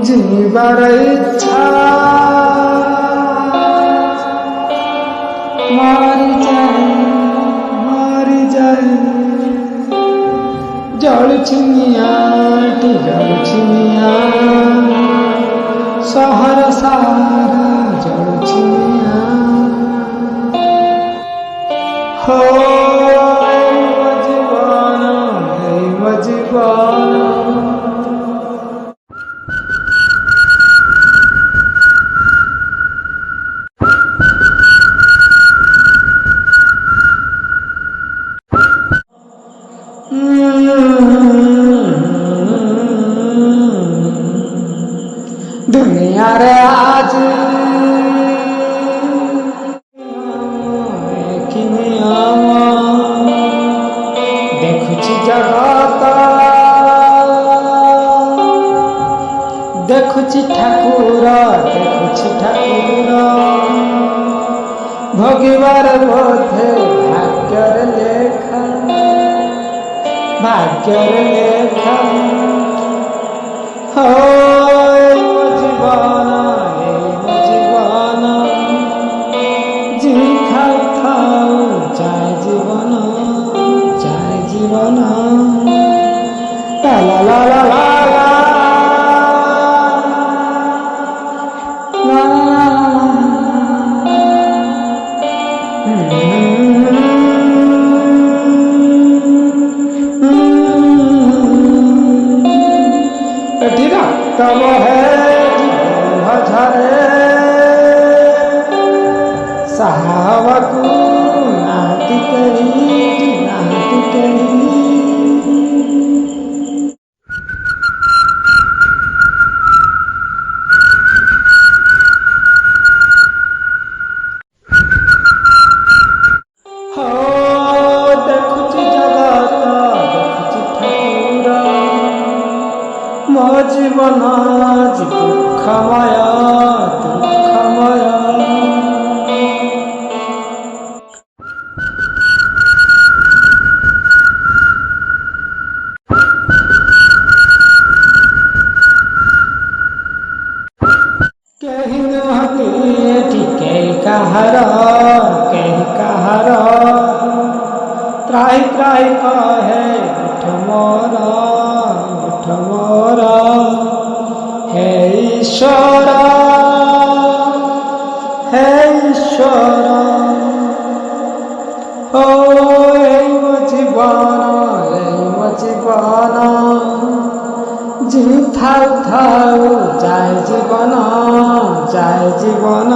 जीवार इच्छा मारी जाए जलुछि निआटी जलुछि निआ सहर सारा जलुछि निआ हो जीवन दुनिया रे आज देखुछि जगत देखुछि ठाकुर भोगिबार बोधे भाग्यर लेखा हो जीवन ला ला ला ला ला तब है साहबकू नाती कही मो जीवन दुखमय कहीं नुहती कहीं कहार त्राही कहे उठ मोर हे ईश्वर ओ मो जीवन थाउ जाए जीवन